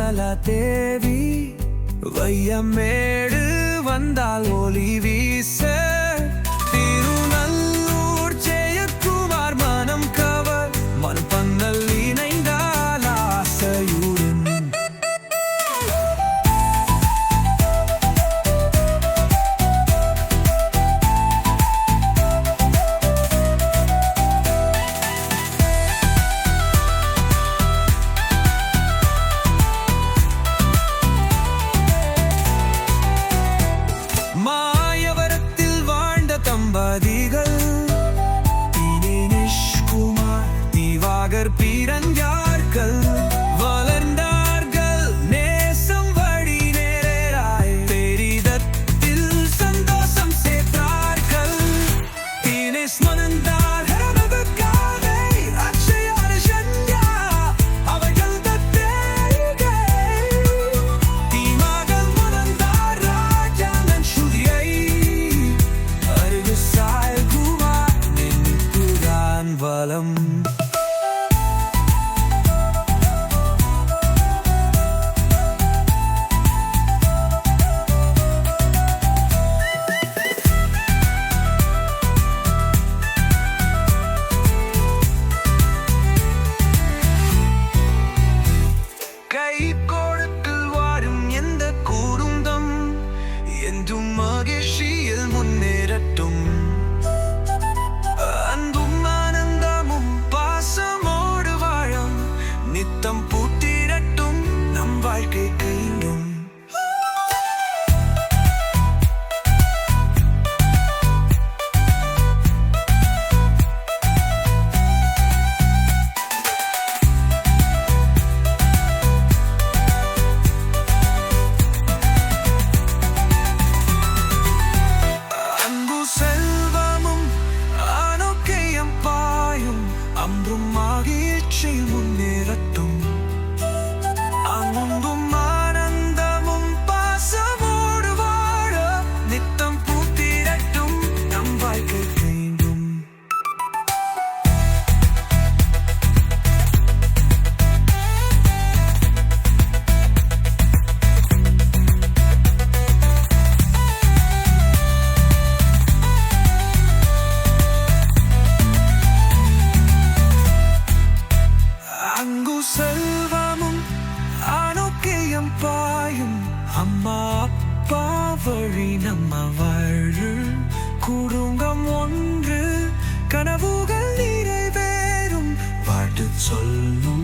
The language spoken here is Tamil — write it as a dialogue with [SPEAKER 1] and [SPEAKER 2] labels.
[SPEAKER 1] மங்கள தேவி வையமேடு வந்தால் ஒளி வீச திருநல்லூர் ஜெயக்குமார் மனம் கவர் மண்பந்தல் இணைந்தால் ஆசையுடன் மாயவரத்தில் வாழ்ந்த தம்பதிகள் தினேஷ்குமார் திவாகர் பிறந்தார்கள் வளர்ந்தார்கள் நேசம் வழி நேராய் பெரிதத்தில் சந்தோஷம் சேர்த்தார்கள் தினேஷ் மணந்தார் வலம் கை கோடத்தில் வாரும் எந்த கூறுந்தம் என்றும் மகிழ்ச்சியில் முன்னேறட்டும் நித்தம் பூத்திரட்டும் நம் வாழ்க்கை கைண்டும் அன்பு செல்வமும் ஆரோக்கியம் பாயும் அம்பும் மகிழ்ச்சி முன்னேறட்டும் அன்பும் ஆனந்தமும் பாசமோடு வாழ நித்தம் பூத்திரட்டும் நம் வாழ்க்கை வேண்டும் அங்கு செல்வமும் ஆரோக்கியம் பாயும் அம்மா அப்பா வழி நம்ம வாழு குடும்பம் ஒன்று கனவுகள் நிறைவேறும் வாழ்த்து சொல்லும்